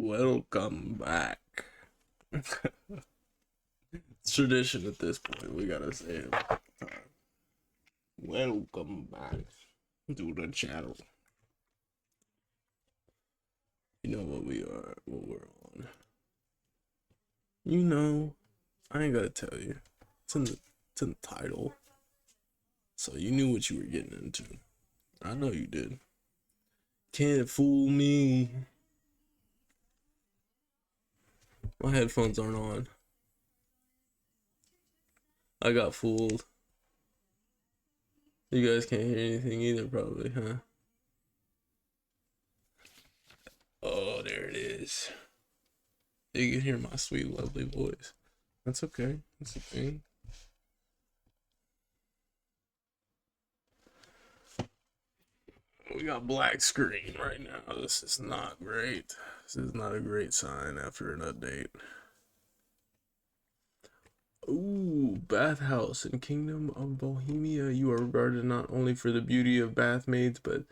Welcome back. It's tradition at this point. We gotta say it. Welcome back to the channel. You know what we are, what we're on. You know, I ain't gotta tell you. It's in the title. So you knew what you were getting into. I know you did. Can't fool me. My headphones aren't on. I got fooled. You guys can't hear anything either, probably, huh? Oh, there it is. You can hear my sweet, lovely voice. That's okay. That's okay. We got black screen right now. This is not great. This is not a great sign after an update. Ooh, bathhouse in Kingdom of Bohemia. You are regarded not only for the beauty of bath maids, but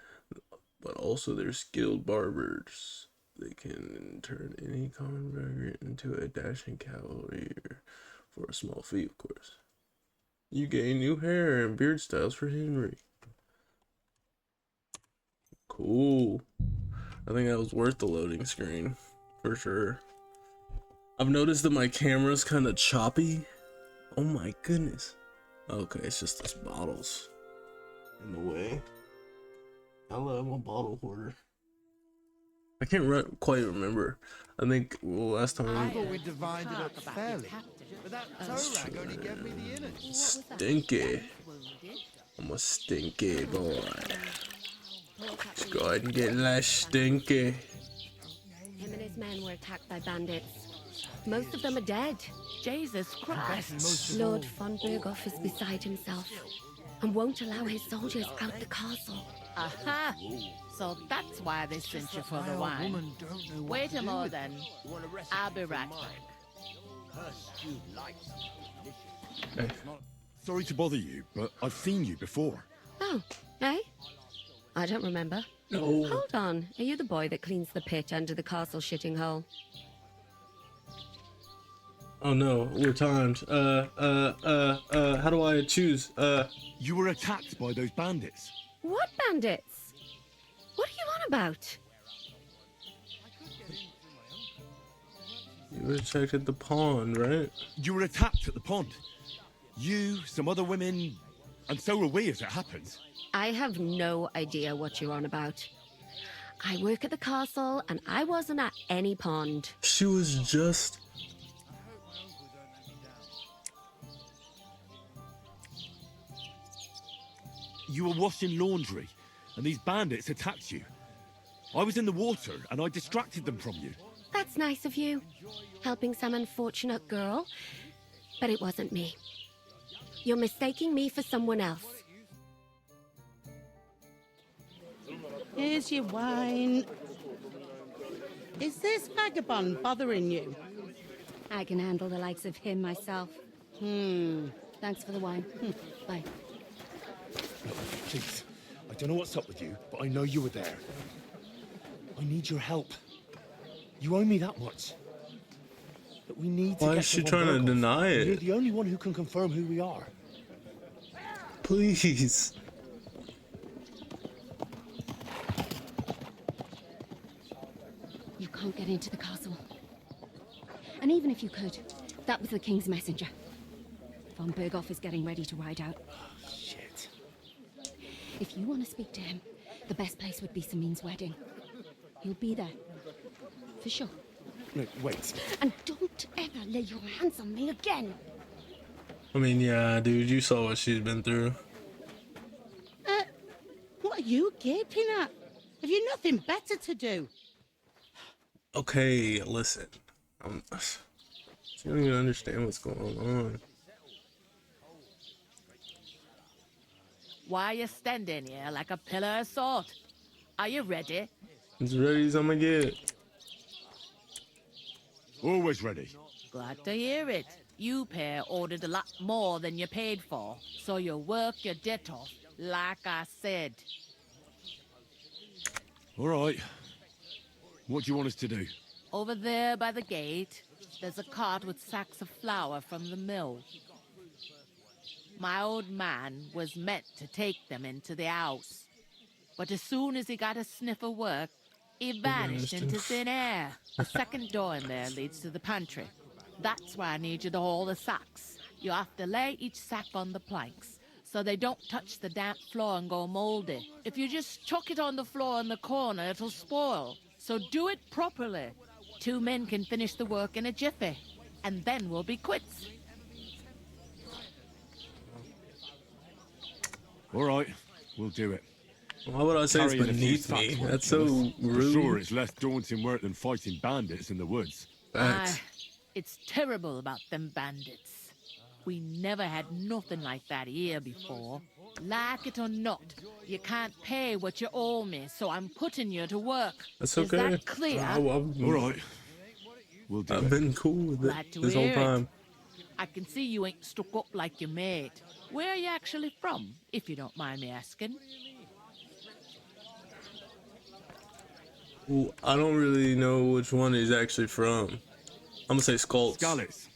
also their skilled barbers. They can turn any common vagrant into a dashing cavalier for a small fee, of course. You gain new hair and beard styles for Henry. Cool. I think that was worth the loading screen, for sure. I've noticed that my camera's kind of choppy. Oh my goodness. Okay, it's just this bottle's in the way. Hello, I'm a bottle hoarder. I can't quite remember. I think last time we divided up fairly, but that toe rag only gave me the innards. Stinky. I'm a stinky boy. Let's go ahead and get less stinky. Him and his men were attacked by bandits. Most of them are dead. Jesus Christ. Lord von Berghoff is beside himself and won't allow his soldiers out the castle. Aha! So that's why they sent you for the wine. Wait a moment then. I'll be right back. Hey. Sorry to bother you, but I've seen you before. Oh, eh? I don't remember. No. Hold on. Are you the boy that cleans the pit under the castle shitting hole? Oh no, we're timed. How do I choose? You were attacked by those bandits. What bandits? What are you on about? You were checked at the pond, right? You were attacked at the pond. You, some other women, and so were we, as it happens. I have no idea what you're on about. I work at the castle and I wasn't at any pond. She was just... You were washing laundry, and these bandits attacked you. I was in the water, and I distracted them from you. That's nice of you, helping some unfortunate girl, but it wasn't me. You're mistaking me for someone else. Here's your wine. Is this vagabond bothering you? I can handle the likes of him myself. Thanks for the wine. Bye. Please, I don't know what's up with you, but I know you were there. I need your help. You owe me that much. But we need to Why get is she to trying to Von Berghoff. deny it? You're the only one who can confirm who we are. Please. You can't get into the castle. And even if you could, that was the king's messenger. Von Berghoff is getting ready to ride out. Shit. If you want to speak to him, the best place would be Samin's wedding. He'll be there. For sure. No, wait. And don't ever lay your hands on me again. I mean, yeah, dude, you saw what she's been through. What are you gaping at? Have you nothing better to do? Okay, listen. She don't even understand what's going on. Why are you standing here like a pillar of salt? Are you ready? As ready as I'm gonna get. Always ready. Glad to hear it. You pair ordered a lot more than you paid for, so you work your debt off, like I said. All right. What do you want us to do? Over there by the gate, there's a cart with sacks of flour from the mill. My old man was meant to take them into the house. But as soon as he got a sniff of work, he vanished into thin air. The second door in there leads to the pantry. That's why I need you to haul the sacks. You have to lay each sack on the planks so they don't touch the damp floor and go moldy. If you just chuck it on the floor in the corner, it'll spoil. So do it properly. 2 men can finish the work in a jiffy, and then we'll be quits. All right, we'll do it. Why would I say it's Carrying a few beneath me? sacks won't That's kill so us. I'm rude. sure it's less daunting work than fighting bandits in the woods. Facts. It's terrible about them bandits. We never had nothing like that here before. Like it or not, you can't pay what you owe me, so I'm putting you to work. That's Is okay. that clear? All right, we'll do I've it. been cool with Glad it to this whole hear it. time. I can see you ain't stuck up like your mate. Where are you actually from, if you don't mind me asking? Ooh, I don't really know which one he's actually from. I'm gonna say Skulls. Scallops.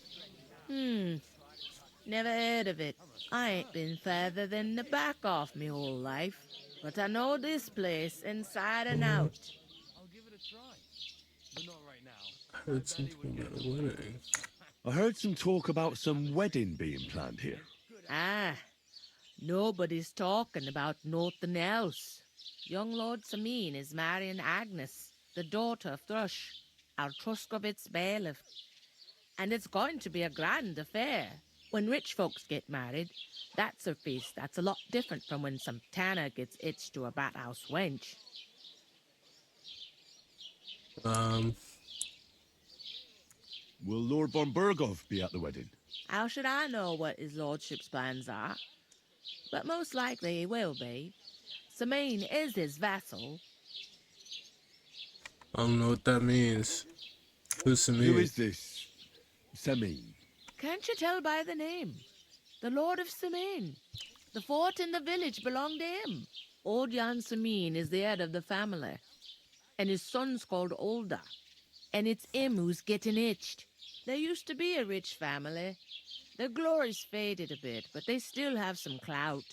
Never heard of it. I ain't been further than the back off me whole life. But I know this place inside and out. I heard something about a wedding. I heard some talk about some wedding being planned here. Ah, nobody's talking about nothing else. Young Lord Sameen is marrying Agnes, the daughter of Thrush, our Truscovitz bailiff. And it's going to be a grand affair. When rich folks get married, that's a feast that's a lot different from when some tanner gets hitched to a bathouse wench. Will Lord von Burgov be at the wedding? How should I know what his lordship's plans are? But most likely he will be. Sameen is his vassal. I don't know what that means. Who's Samir? Who is this Sameen? Can't you tell by the name? The Lord of Sameen. The fort in the village belonged to him. Old Jan Sameen is the head of the family. And his son's called Olda. And it's him who's getting itched. There used to be a rich family. Their glory's faded a bit, but they still have some clout.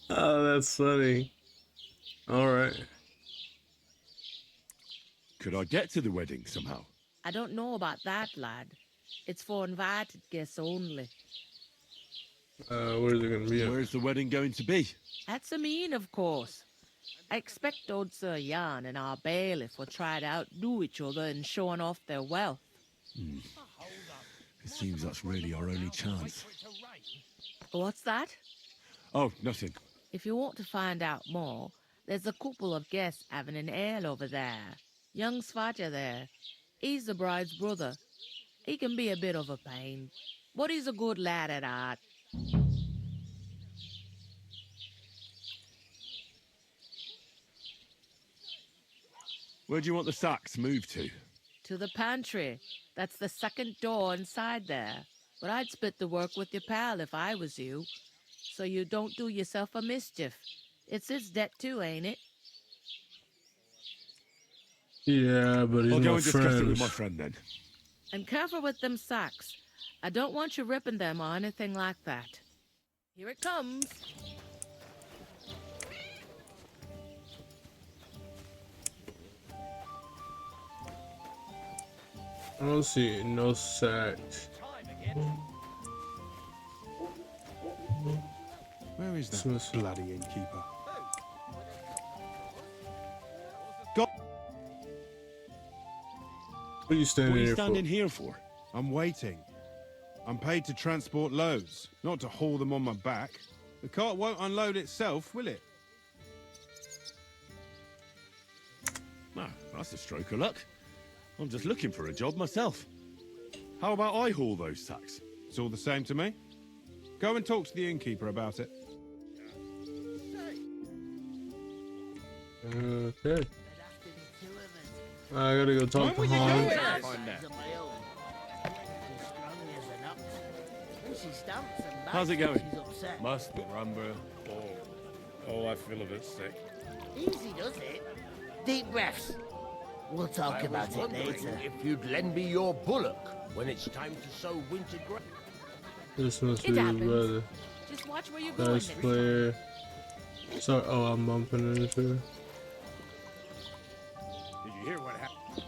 Oh, that's funny. Alright. Could I get to the wedding somehow? I don't know about that, lad. It's for invited guests only. Where's it gonna be at? Where's the wedding going to be? At Sameen, of course. I expect old Sir Jan and our bailiff will try to outdo each other in showing off their wealth. It seems that's really our only chance. What's that? Oh, nothing. If you want to find out more, there's a couple of guests having an ale over there. Young Svaja there. He's the bride's brother. He can be a bit of a pain, but he's a good lad at heart. Where do you want the sacks moved to? To the pantry. That's the second door inside there. But I'd split the work with your pal if I was you, so you don't do yourself a mischief. It's his debt too, ain't it? Yeah, but he's I'll go my and discuss it friend. with my friend then. And careful with them sacks. I don't want you ripping them or anything like that. Here it comes. I don't see no sacks. Where is that Smith. bloody innkeeper? What are you standing What are you here standing for? here for? I'm waiting. I'm paid to transport loads, not to haul them on my back. The cart won't unload itself, will it? Ah, that's a stroke of luck. I'm just looking for a job myself. How about I haul those sacks? It's all the same to me. Go and talk to the innkeeper about it. Okay. I gotta go talk to Han. How's it going? Must remember. Oh, I feel a bit sick. Easy does it. Deep breaths. We'll talk about it later. If you'd lend me your bullock when it's time to sow winter grass. This must be It his happens. brother. Just watch where you're going Nice next player. Sorry, oh, I'm bumping into. Did you hear what happened?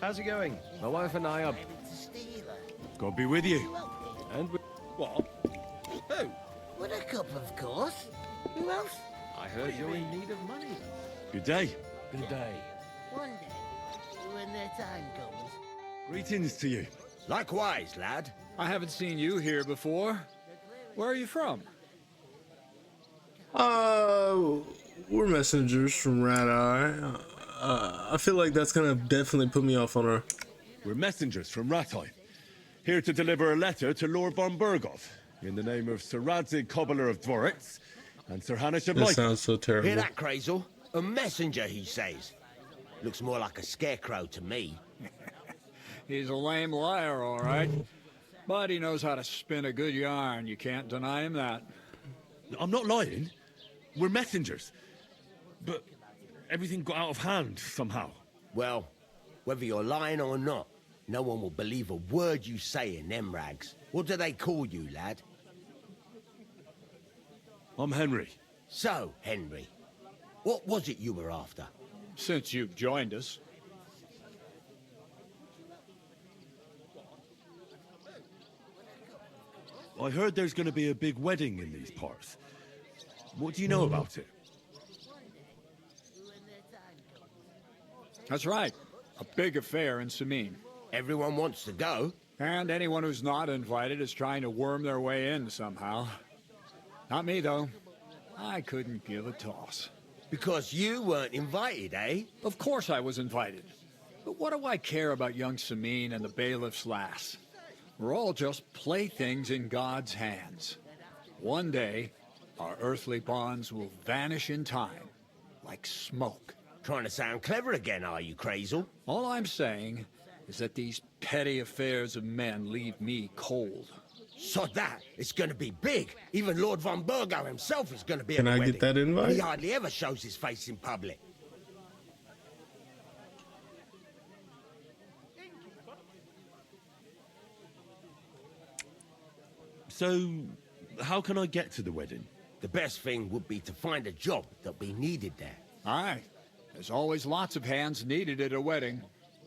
How's it going? My wife and I are... God be with you. And we... What? Who? Buttercup, of course. Who else? I heard you're in need of money. Good day. Good day. One day, when their time comes. Greetings to you. Likewise, lad. I haven't seen you here before. Where are you from? We're messengers from Rat Eye. I feel like that's gonna definitely put me off on her. We're messengers from Rattay, here to deliver a letter to Lord von Burgov in the name of Sir Radzig, Cobbler of Dworitz, and Sir Hanish of This Lyca. sounds so Hear terrible. that, Crazel? A messenger, he says. Looks more like a scarecrow to me. He's a lame liar, all right. But he knows how to spin a good yarn. You can't deny him that. I'm not lying. We're messengers. But everything got out of hand somehow. Well, whether you're lying or not, no one will believe a word you say in them rags. What do they call you, lad? I'm Henry. So, Henry, what was it you were after? Since you've joined us. I heard there's going to be a big wedding in these parts. What do you know about it? That's right. A big affair in Sameen. Everyone wants to go. And anyone who's not invited is trying to worm their way in somehow. Not me, though. I couldn't give a toss. Because you weren't invited, eh? Of course I was invited. But what do I care about young Sameen and the bailiff's lass? We're all just playthings in God's hands. One day, our earthly bonds will vanish in time, like smoke. Trying to sound clever again, are you, Crazel? All I'm saying is that these petty affairs of men leave me cold. Sod that. It's gonna be big. Even Lord von Burgo himself is gonna be Can at the I wedding. get that invite? He hardly ever shows his face in public. So, how can I get to the wedding? The best thing would be to find a job that'll be needed there. Aye. There's always lots of hands needed at a wedding.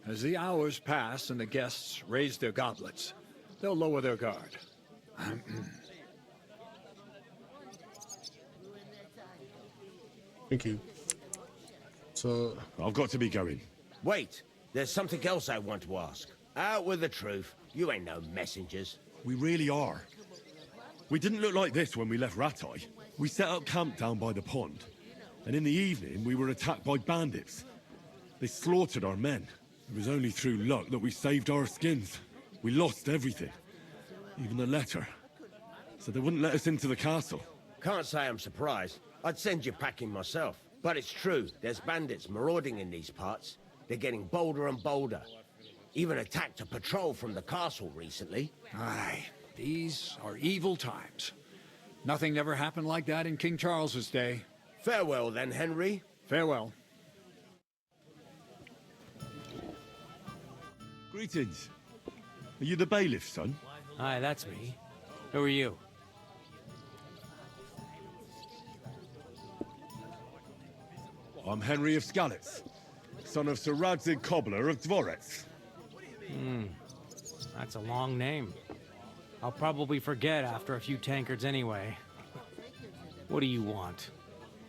As the hours pass and the guests raise their goblets, they'll lower their guard. Thank you. So, I've got to be going. Wait, there's something else I want to ask. Out with the truth. You ain't no messengers. We really are. We didn't look like this when we left Rattay. We set up camp down by the pond. And in the evening, we were attacked by bandits. They slaughtered our men. It was only through luck that we saved our skins. We lost everything. Even the letter. So they wouldn't let us into the castle. Can't say I'm surprised. I'd send you packing myself. But it's true, there's bandits marauding in these parts. They're getting bolder and bolder. Even attacked a patrol from the castle recently. Aye, these are evil times. Nothing ever happened like that in King Charles's day. Farewell then, Henry. Farewell. Greetings. Are you the bailiff, son? Hi, that's me. Who are you? I'm Henry of Skalitz, son of Sir Radzig Cobbler of Dworetz. That's a long name. I'll probably forget after a few tankards anyway. What do you want?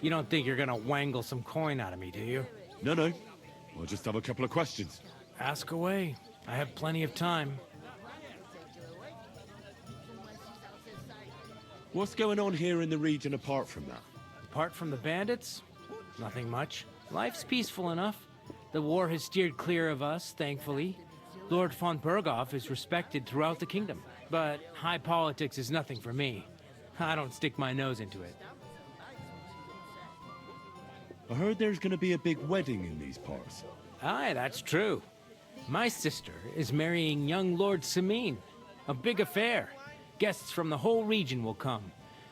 You don't think you're gonna wangle some coin out of me, do you? No. I just have a couple of questions. Ask away. I have plenty of time. What's going on here in the region apart from that? Apart from the bandits, nothing much. Life's peaceful enough. The war has steered clear of us, thankfully. Lord von Burgov is respected throughout the kingdom. But high politics is nothing for me. I don't stick my nose into it. I heard there's going to be a big wedding in these parts. Aye, that's true. My sister is marrying young Lord Sameen. A big affair. Guests from the whole region will come.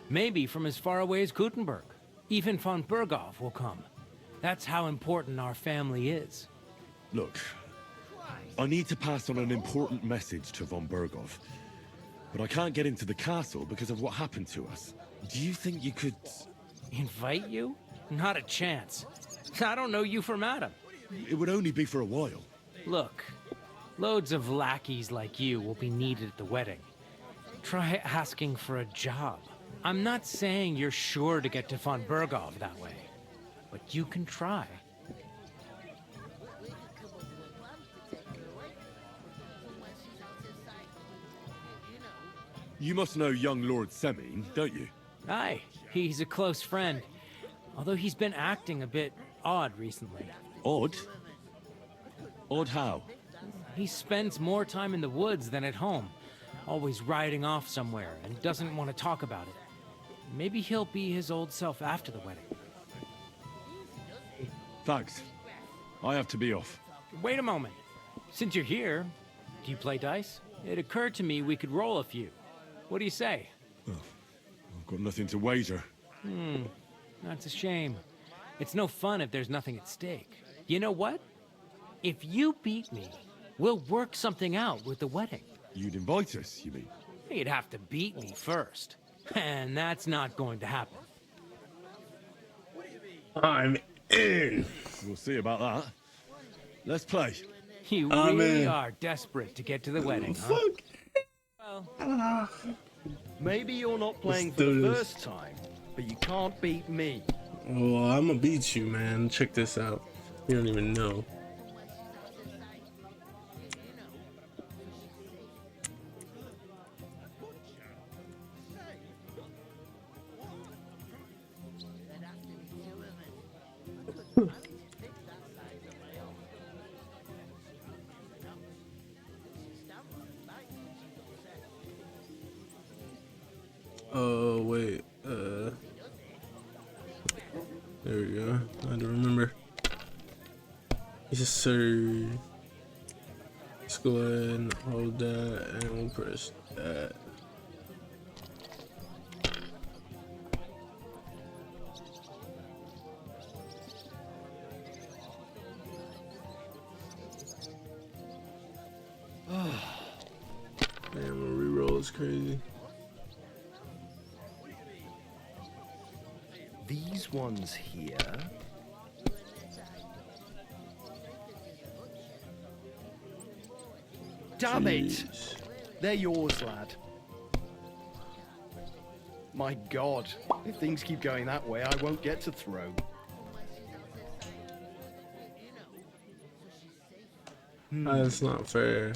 Maybe from as far away as Gutenberg. Even von Burgov will come. That's how important our family is. Look, I need to pass on an important message to von Berghoff, but I can't get into the castle because of what happened to us. Do you think you could... Invite you? Not a chance. I don't know you from Adam. It would only be for a while. Look, loads of lackeys like you will be needed at the wedding. Try asking for a job. I'm not saying you're sure to get to von Berghoff that way, but you can try. You must know young Lord Semine, don't you? Aye, he's a close friend. Although he's been acting a bit odd recently. Odd? Odd how? He spends more time in the woods than at home, always riding off somewhere and doesn't want to talk about it. Maybe he'll be his old self after the wedding. Thanks. I have to be off. Wait a moment. Since you're here, do you play dice? It occurred to me we could roll a few. What do you say? Oh, I've got nothing to wager. That's a shame. It's no fun if there's nothing at stake. You know what? If you beat me, we'll work something out with the wedding. You'd invite us, you mean? You'd have to beat me first. And that's not going to happen. I'm in. We'll see about that. Let's play. You I'm really in. are desperate to get to the wedding, huh? Fuck. Well, Maybe you're not playing Let's for do the this. first time, but you can't beat me. Well, I'm gonna beat you, man. Check this out. You don't even know. Oh, wait. There we go. I had to remember. Yes, sir. Let's go ahead and hold that and we'll press that. Damn, a reroll is crazy. These ones here. Damn it! Jeez. They're yours, lad. My God, if things keep going that way, I won't get to throw. That's not fair.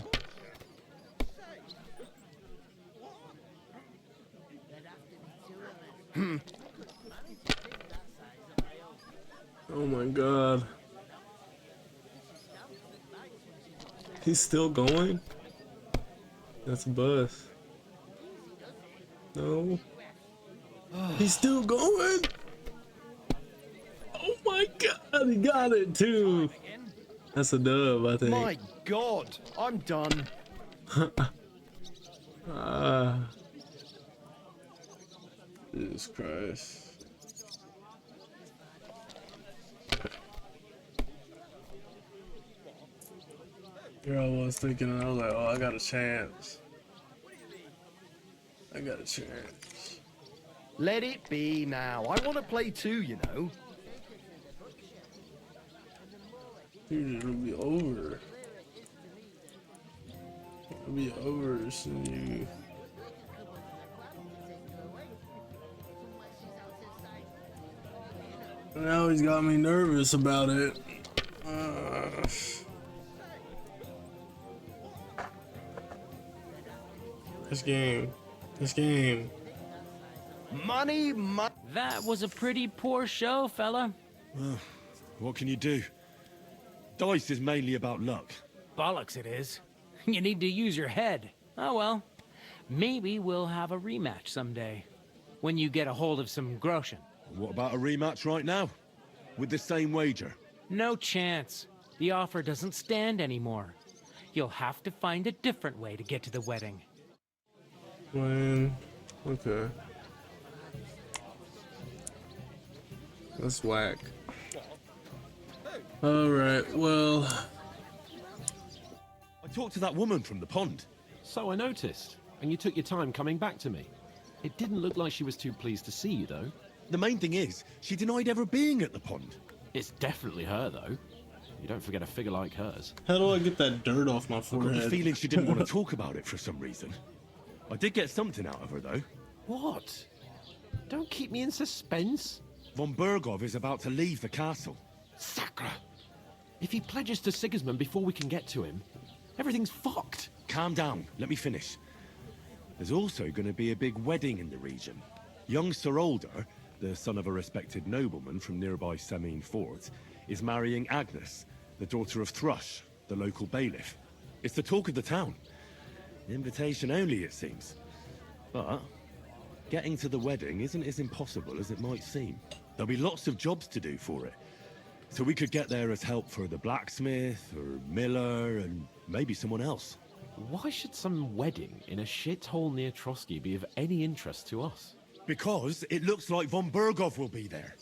Oh my God. He's still going? That's a bus. No. He's still going? Oh my God, he got it too. That's a dub, I think. My God, I'm done. Jesus Christ. Here I was thinking, I was like, oh, I got a chance. I got a chance. Let it be now. I want to play too, you know. Dude, it'll be over. It'll be over as soon as you... Now he's got me nervous about it. This game. This game. Money. that was a pretty poor show, fella. Well, what can you do? Dice is mainly about luck. Bollocks it is. You need to use your head. Oh well. Maybe we'll have a rematch someday. When you get a hold of some groschen. What about a rematch right now? With the same wager? No chance. The offer doesn't stand anymore. You'll have to find a different way to get to the wedding. Man. Okay. That's whack. Alright, well, talked to that woman from the pond. So I noticed, and you took your time coming back to me. It didn't look like she was too pleased to see you, though. The main thing is, she denied ever being at the pond. It's definitely her, though. You don't forget a figure like hers. How do I get that dirt off my I got forehead? the feeling she didn't want to talk about it for some reason. I did get something out of her, though. What? Don't keep me in suspense. Von Bergov is about to leave the castle. Sacre! If he pledges to Sigismund before we can get to him, everything's fucked. Calm down, let me finish. There's also going to be a big wedding in the region. Young Sir Older, the son of a respected nobleman from nearby Semine Fort, is marrying Agnes, the daughter of Thrush, the local bailiff. It's the talk of the town. Invitation only, it seems. But getting to the wedding isn't as impossible as it might seem. There'll be lots of jobs to do for it. So we could get there as help for the blacksmith, or miller, and maybe someone else. Why should some wedding in a shithole near Trotsky be of any interest to us? Because it looks like von Bergov will be there.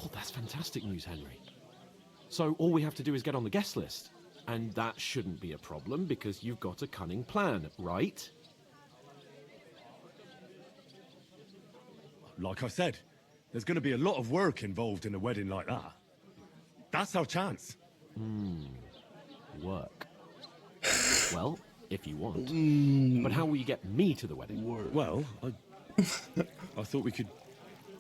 Oh, that's fantastic news, Henry. So all we have to do is get on the guest list. And that shouldn't be a problem because you've got a cunning plan, right? Like I said, there's going to be a lot of work involved in a wedding like that. That's our chance. Work. Well, if you want. But how will you get me to the wedding? Well, I thought we could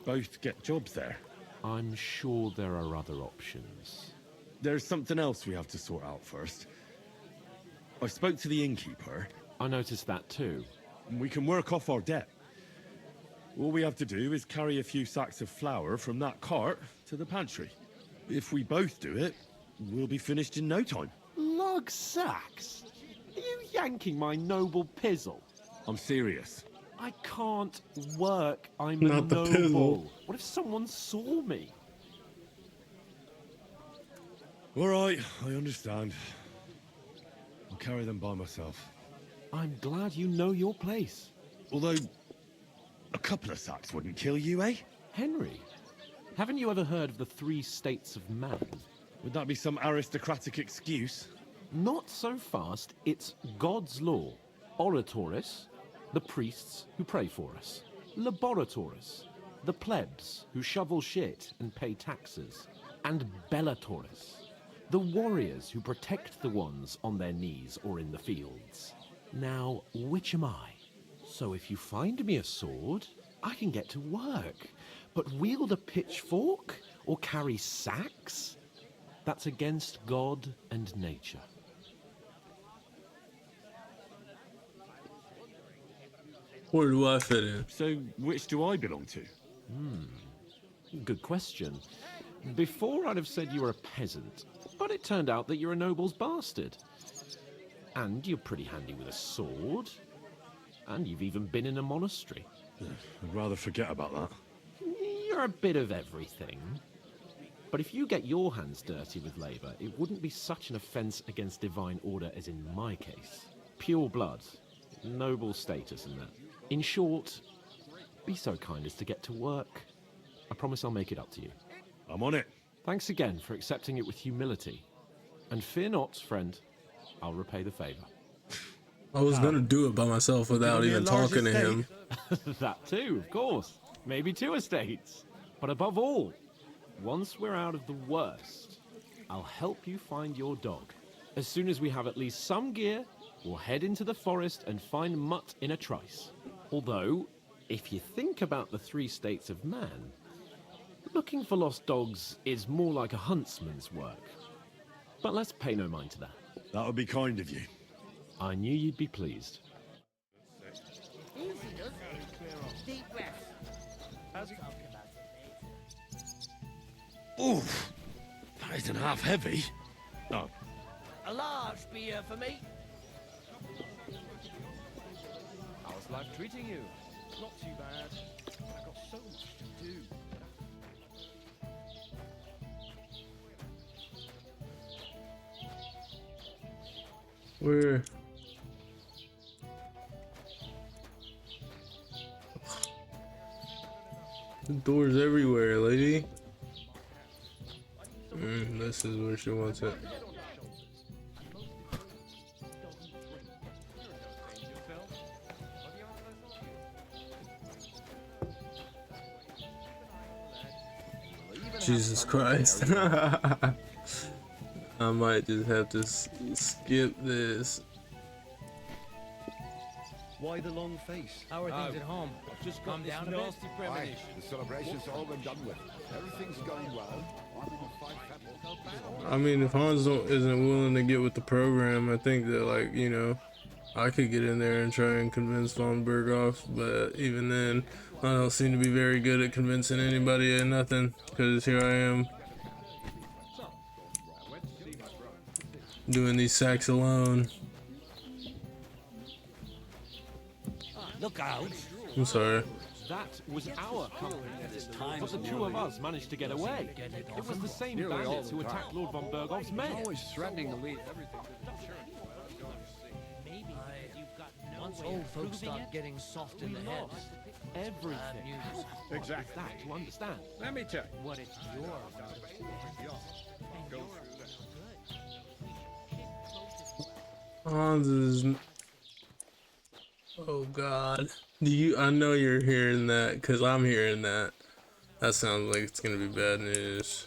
both get jobs there. I'm sure there are other options. There's something else we have to sort out first. I spoke to the innkeeper. I noticed that too. And we can work off our debt. All we have to do is carry a few sacks of flour from that cart to the pantry. If we both do it, we'll be finished in no time. Lug sacks? Are you yanking my noble pizzle? I'm serious. I can't work. I'm Not a the noble. pizzle. What if someone saw me? All right, I understand. I'll carry them by myself. I'm glad you know your place. Although, a couple of sacks wouldn't kill you, eh? Henry, haven't you ever heard of the 3 states of man? Would that be some aristocratic excuse? Not so fast. It's God's law. Oratoris, the priests who pray for us. Laboratoris, the plebs who shovel shit and pay taxes. And Bellatoris, the warriors who protect the ones on their knees or in the fields. Now, which am I? So if you find me a sword, I can get to work. But wield a pitchfork or carry sacks? That's against God and nature. Where do I fit in? So, which do I belong to? Good question. Before I'd have said you were a peasant, but it turned out that you're a noble's bastard. And you're pretty handy with a sword. And you've even been in a monastery. I'd rather forget about that. You're a bit of everything. But if you get your hands dirty with labour, it wouldn't be such an offence against divine order as in my case. Pure blood, noble status and that. In short, be so kind as to get to work. I promise I'll make it up to you. I'm on it. Thanks again for accepting it with humility. And fear not, friend, I'll repay the favour. I was gonna do it by myself without Gonna be a even large talking to estate. him. That too, of course. Maybe 2 estates. But above all, once we're out of the worst, I'll help you find your dog. As soon as we have at least some gear, we'll head into the forest and find Mutt in a trice. Although, if you think about the 3 states of man, looking for lost dogs is more like a huntsman's work. But let's pay no mind to that. That would be kind of you. I knew you'd be pleased. Deep breath. Oof. That isn't half heavy. Oh, A large beer for me. How's life treating you? Not too bad. I've got so much to do. Where? Doors everywhere, lady. This is where she wants it. Jesus Christ. I might just have to skip this. Why the long face? How are things at home? Just Calm down a bit. premonition. The celebration's all been done with. Everything's going well. I'm in a fight. I mean, if Hans isn't willing to get with the program, I think that, like, you know, I could get in there and try and convince von Berghoff, but even then, I don't seem to be very good at convincing anybody of nothing, because here I am doing these sacks alone. Look out! I'm sorry. That was our company, but the two of us managed to get away. It was the same bandits who attacked Lord von Berghoff's men. Always threatening to leave everything. Once old folks start getting soft in the head, Everything. Exactly. That to understand. Let me check. what it's your Hans is. Oh God. I know you're hearing that, because I'm hearing that. That sounds like it's gonna be bad news.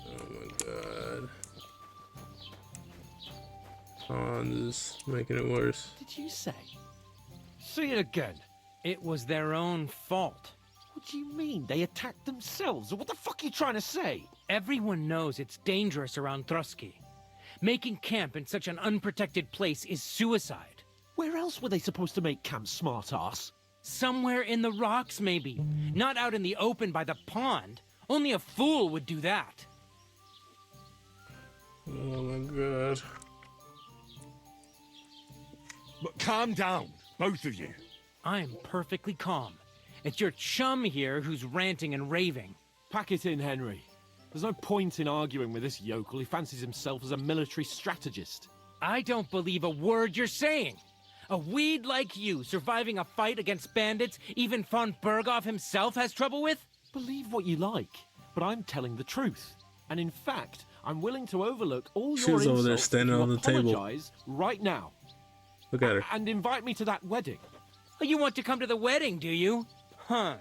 Oh my God. Hans is making it worse. Did you say? Say it again. It was their own fault. What do you mean? They attacked themselves? Or what the fuck are you trying to say? Everyone knows it's dangerous around Trusky. Making camp in such an unprotected place is suicide. Where else were they supposed to make camp, smart-ass? Somewhere in the rocks, maybe. Not out in the open by the pond. Only a fool would do that. Oh my God. But calm down, both of you. I'm perfectly calm. It's your chum here who's ranting and raving. Pack it in, Henry. There's no point in arguing with this yokel who fancies himself as a military strategist. I don't believe a word you're saying. A weed like you surviving a fight against bandits even von Berghoff himself has trouble with? Believe what you like, but I'm telling the truth. And in fact, I'm willing to overlook all She your was over there insults standing if you on the table. apologize right now. Look at her. And invite me to that wedding. Oh, you want to come to the wedding, do you? Huh.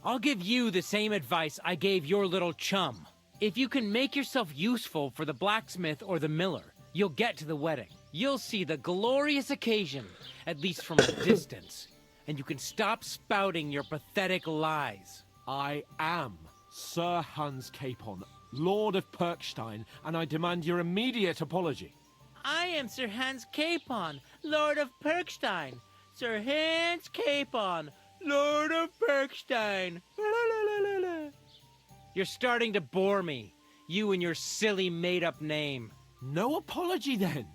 I'll give you the same advice I gave your little chum. If you can make yourself useful for the blacksmith or the miller, you'll get to the wedding. You'll see the glorious occasion, at least from a distance, and you can stop spouting your pathetic lies. I am Sir Hans Capon, Lord of Perkstein, and I demand your immediate apology. I am Sir Hans Capon, Lord of Perkstein. Sir Hans Capon, Lord of Perkstein. You're starting to bore me, you and your silly made-up name. No apology, then.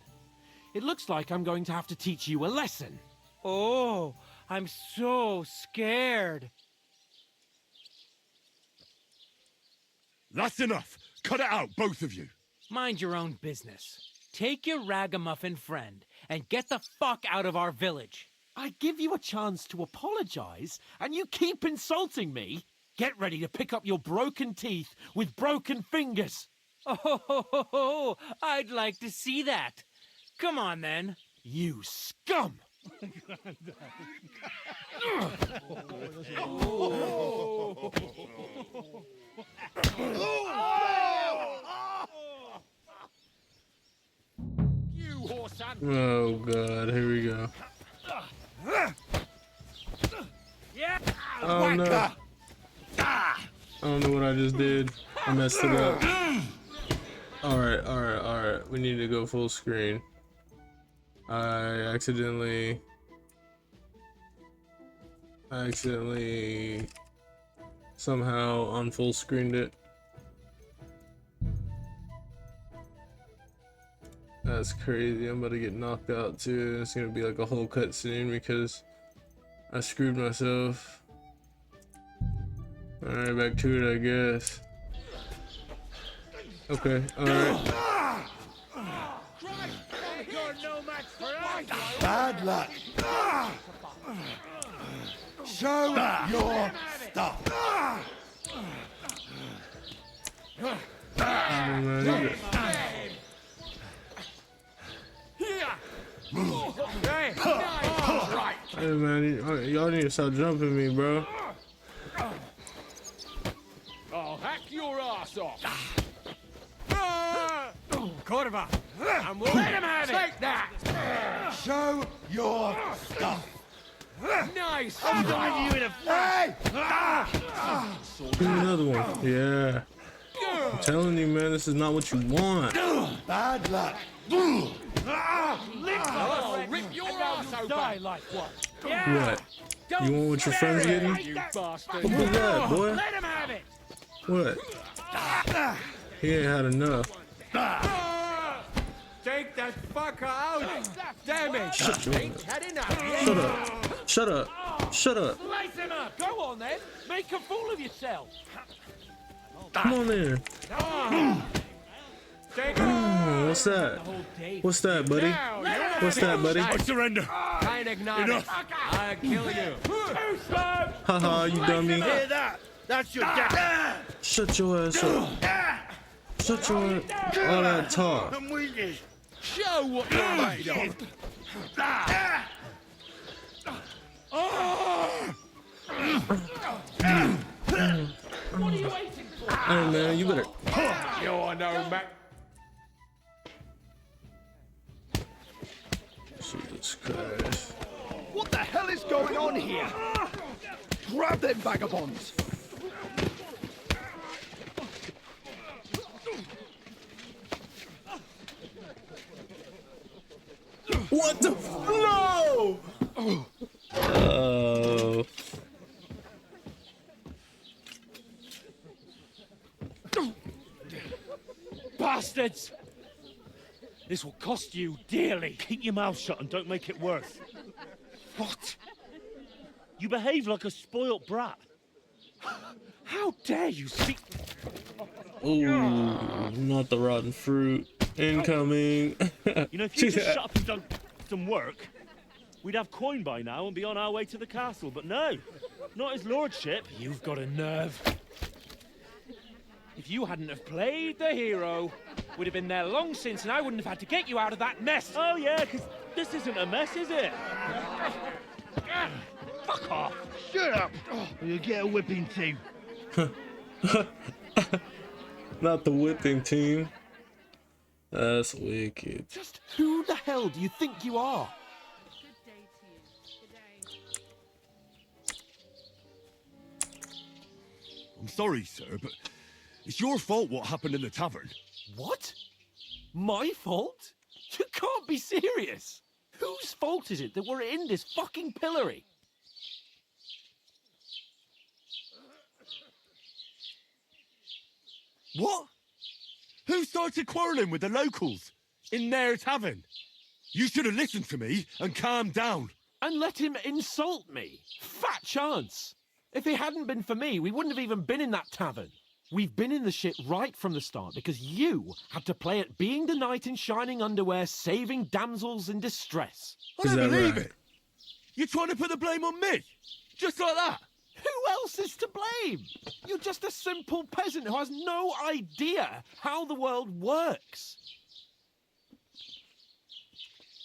It looks like I'm going to have to teach you a lesson. Oh, I'm so scared. That's enough. Cut it out, both of you. Mind your own business. Take your ragamuffin friend and get the fuck out of our village. I give you a chance to apologize, and you keep insulting me. Get ready to pick up your broken teeth with broken fingers. Oh, I'd like to see that. Come on, then. You scum! Oh God, here we go. Oh no. I don't know what I just did. I messed it up. Alright. We need to go full screen. I accidentally somehow unfull screened it. That's crazy. I'm about to get knocked out too. It's gonna be like a whole cutscene because I screwed myself. Alright, back to it, I guess. Okay, alright. Bad luck. Show your stuff. Hey man, y'all need to stop jumping me, bro. ass off. Cordova, I'm let him have it. Take that. Show your stuff. Nice. I'm giving you in a hey! Give me another one. Yeah. I'm telling you, man, this is not what you want. Bad luck. I'll rip your ass open. Die like what? Yeah. What? You want what your friend's getting? You bastard. What was that, boy? Let him have it. What? He ain't had enough. Take that fucker out. Damn it. Ain't had enough. Shut up. Shut up. Shut up. Slice him up. Go on then. Make a fool of yourself. Come on in. What's that? What's that, buddy? What's that, buddy? I surrender. Can't ignore it. I'll kill you. Haha, you dummy. Hear that? That's your dad. Shut your ass up. Shut your all that talk. I'm with you. Show what you're made of. What are you waiting for? Hey man, you better. You're no Mac. Jesus Christ. What the hell is going on here? Grab them vagabonds. What the no! Oh. Bastards! This will cost you dearly. Keep your mouth shut and don't make it worse. What? You behave like a spoilt brat. How dare you speak? Ooh, not the rotten fruit. Incoming. You know, if you just shut up and done some work, we'd have coin by now and be on our way to the castle. But no, not his lordship. You've got a nerve. If you hadn't have played the hero, we'd have been there long since, and I wouldn't have had to get you out of that mess. Oh yeah, because this isn't a mess, is it? Fuck off. Shut up. Or you'll get a whipping too. Not the whipping team. That's wicked. Just who the hell do you think you are? I'm sorry, sir, but it's your fault what happened in the tavern. What? My fault? You can't be serious. Whose fault is it that we're in this fucking pillory? What? Who started quarrelling with the locals in their tavern? You should have listened to me and calmed down. And let him insult me? Fat chance. If it hadn't been for me, we wouldn't have even been in that tavern. We've been in the shit right from the start because you had to play at being the knight in shining underwear, saving damsels in distress. I don't believe it. You're trying to put the blame on me? Just like that? Who else is to blame? You're just a simple peasant who has no idea how the world works.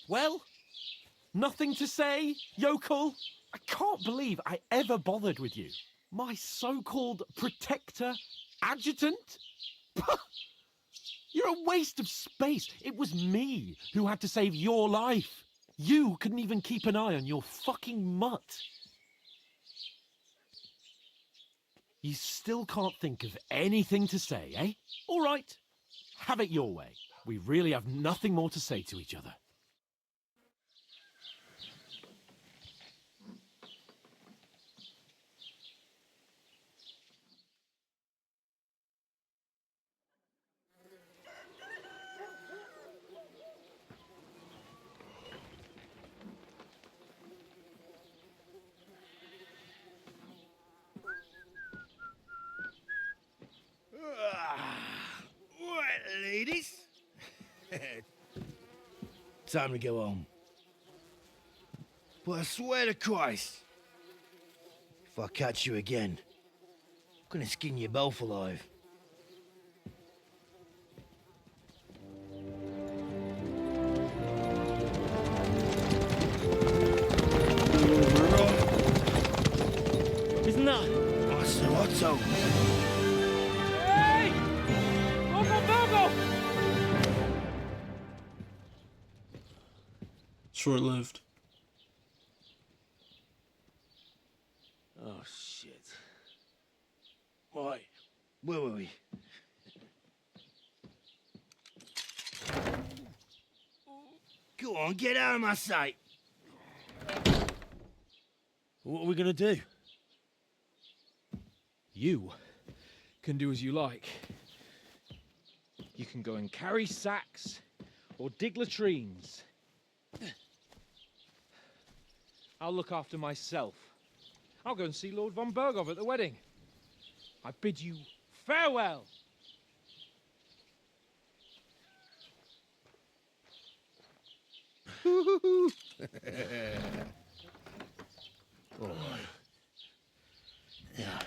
Well, nothing to say, yokel? I can't believe I ever bothered with you. My so-called protector, adjutant? You're a waste of space. It was me who had to save your life. You couldn't even keep an eye on your fucking mutt. You still can't think of anything to say, eh? All right, have it your way. We really have nothing more to say to each other. Right, ladies. Time to go home. But I swear to Christ, if I catch you again, I'm gonna skin you both alive. Isn't that? Otto. Hey! Short-lived. Oh, shit. Right. Where were we? Go on, get out of my sight. What are we gonna do? You can do as you like. You can go and carry sacks or dig latrines. I'll look after myself. I'll go and see Lord von Berghoff at the wedding. I bid you farewell. All right. Yeah.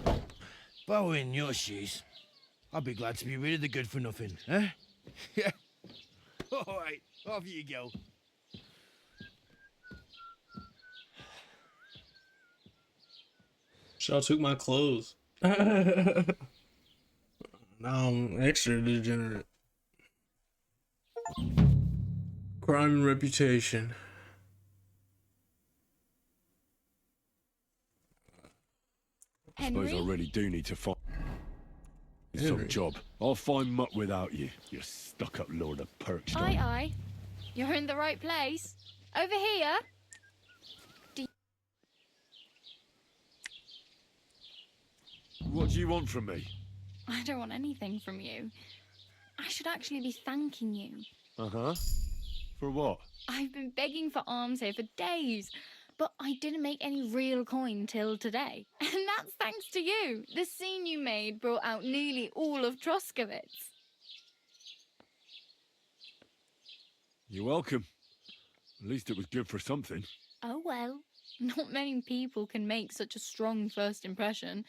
If I were in your shoes, I'd be glad to be rid of the good for nothing, eh? Yeah. All right, off you go. Y'all took my clothes. Now I'm extra degenerate. Crime and reputation. I suppose I really do need to find some Henry. job. I'll find muck without you, you stuck-up lord of Perkstein. Aye, aye. You're in the right place. Over here. What do you want from me? I don't want anything from you. I should actually be thanking you. Uh-huh. For what? I've been begging for alms here for days, but I didn't make any real coin till today. And that's thanks to you. The scene you made brought out nearly all of Troskowitz. You're welcome. At least it was good for something. Oh well, not many people can make such a strong first impression.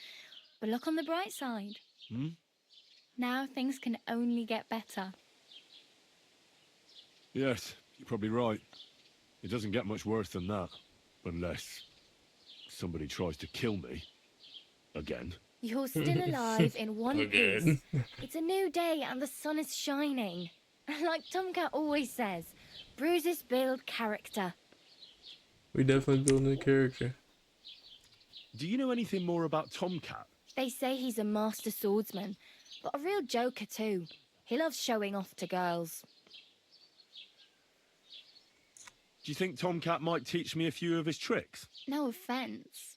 But look on the bright side. Hmm? Now things can only get better. Yes, you're probably right. It doesn't get much worse than that. Unless somebody tries to kill me. Again. You're still alive in one Again. piece. It's a new day and the sun is shining. Like Tomcat always says, bruises build character. We definitely building a character. Do you know anything more about Tomcat? They say he's a master swordsman, but a real joker too. He loves showing off to girls. Do you think Tomcat might teach me a few of his tricks? No offence,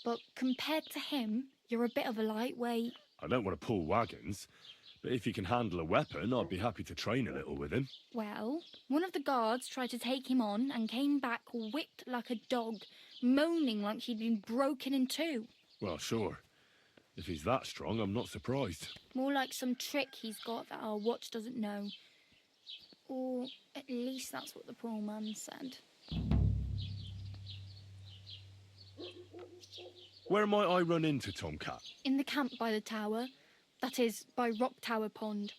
but compared to him, you're a bit of a lightweight. I don't want to pull wagons, but if he can handle a weapon, I'd be happy to train a little with him. Well, one of the guards tried to take him on and came back whipped like a dog, moaning like he'd been broken in two. Well, sure. If he's that strong, I'm not surprised. More like some trick he's got that our watch doesn't know. Or at least that's what the poor man said. Where might I run into Tomcat? In the camp by the tower. That is, by Rock Tower Pond.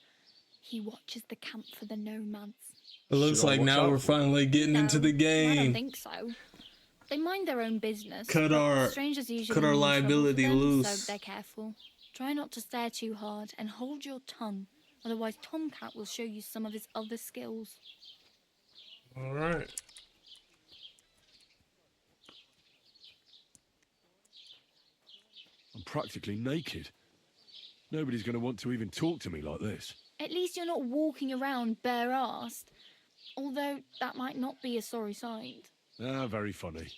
He watches the camp for the nomads. It looks Should I like watch now out we're for him? finally getting into the I don't game. think so. They mind their own business. Cut but our- strangers usually cut our mean trouble for liability them, loose. So they're careful. Try not to stare too hard and hold your tongue. Otherwise, Tomcat will show you some of his other skills. All right. I'm practically naked. Nobody's going to want to even talk to me like this. At least you're not walking around bare-assed. Although that might not be a sorry sight. Ah, very funny.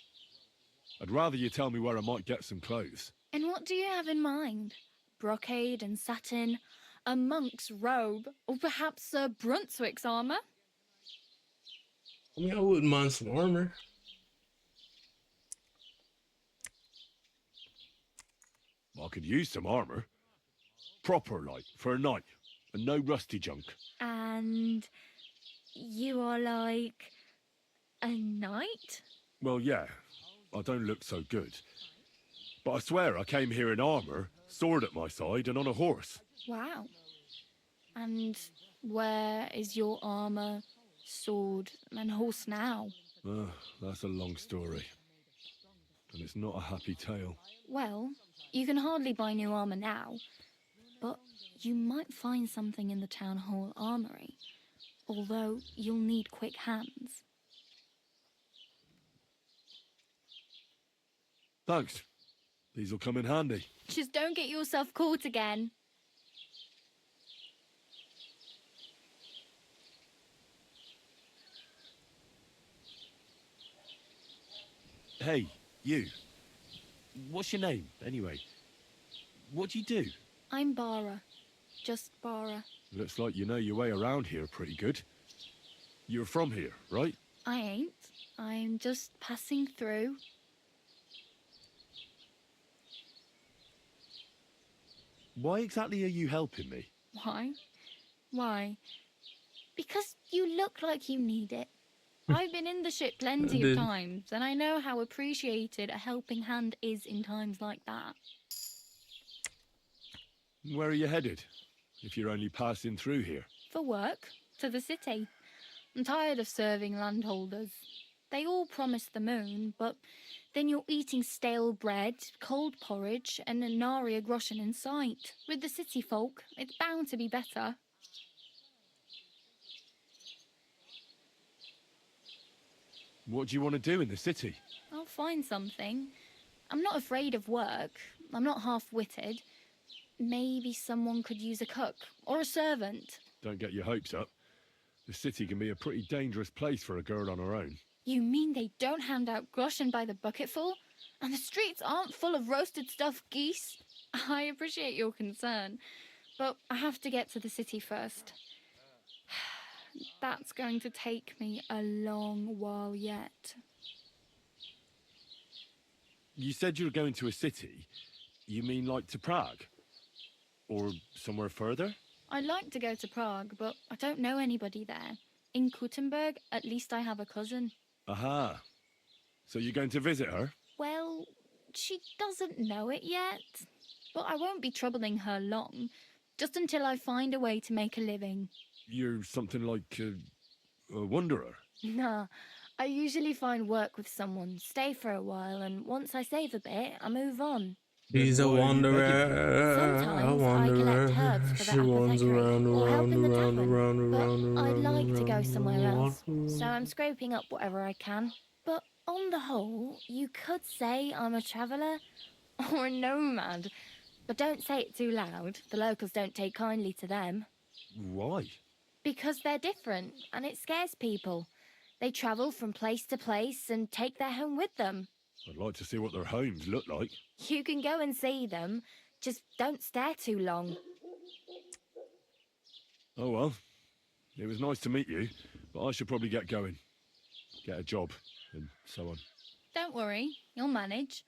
I'd rather you tell me where I might get some clothes. And what do you have in mind? Brocade and satin, a monk's robe, or perhaps Sir Brunswick's armour? I mean, I wouldn't mind some armor. I could use some armour. Proper, like, for a night. And no rusty junk. And you are like a knight? Well, yeah. I don't look so good. But I swear I came here in armour, sword at my side, and on a horse. Wow. And where is your armour, sword, and horse now? That's a long story. And it's not a happy tale. Well, you can hardly buy new armour now, but you might find something in the town hall armoury, although you'll need quick hands. Thanks. These will come in handy. Just don't get yourself caught again. Hey, you. What's your name, anyway? What do you do? I'm Bara. Just Bara. Looks like you know your way around here pretty good. You're from here, right? I ain't. I'm just passing through. Why exactly are you helping me? Why? Why? Because you look like you need it. I've been in the ship plenty of times, and I know how appreciated a helping hand is in times like that. Where are you headed, if you're only passing through here? For work, to the city. I'm tired of serving landholders. They all promise the moon, but then you're eating stale bread, cold porridge, and a nary a groschen in sight. With the city folk, it's bound to be better. What do you want to do in the city? I'll find something. I'm not afraid of work. I'm not half-witted. Maybe someone could use a cook or a servant. Don't get your hopes up. The city can be a pretty dangerous place for a girl on her own. You mean they don't hand out groschen by the bucketful? And the streets aren't full of roasted stuffed geese? I appreciate your concern, but I have to get to the city first. That's going to take me a long while yet. You said you were going to a city. You mean like to Prague? Or somewhere further? I'd like to go to Prague, but I don't know anybody there. In Kuttenberg, at least I have a cousin. Aha. So you're going to visit her? Well, she doesn't know it yet. But I won't be troubling her long, just until I find a way to make a living. You're something like a wanderer? Nah, I usually find work with someone, stay for a while, and once I save a bit, I move on. He's a wanderer, Sometimes I collect herbs for She the wanders apothecary around, or help in the tavern, but I'd around, like to go somewhere else, around. so I'm scraping up whatever I can. But on the whole, you could say I'm a traveller or a nomad, but don't say it too loud. The locals don't take kindly to them. Why? Because they're different, and it scares people. They travel from place to place and take their home with them. I'd like to see what their homes look like. You can go and see them, just don't stare too long. Oh well, it was nice to meet you, but I should probably get going. Get a job, and so on. Don't worry, you'll manage.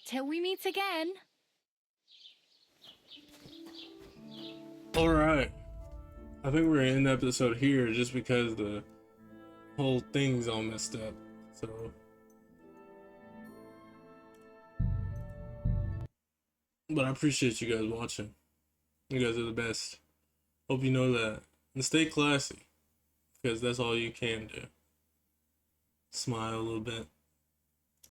Till we meet again. Alright. I think we're gonna end the episode here just because the whole thing's all messed up. So but I appreciate you guys watching. You guys are the best. Hope you know that. And stay classy, because that's all you can do. Smile a little bit.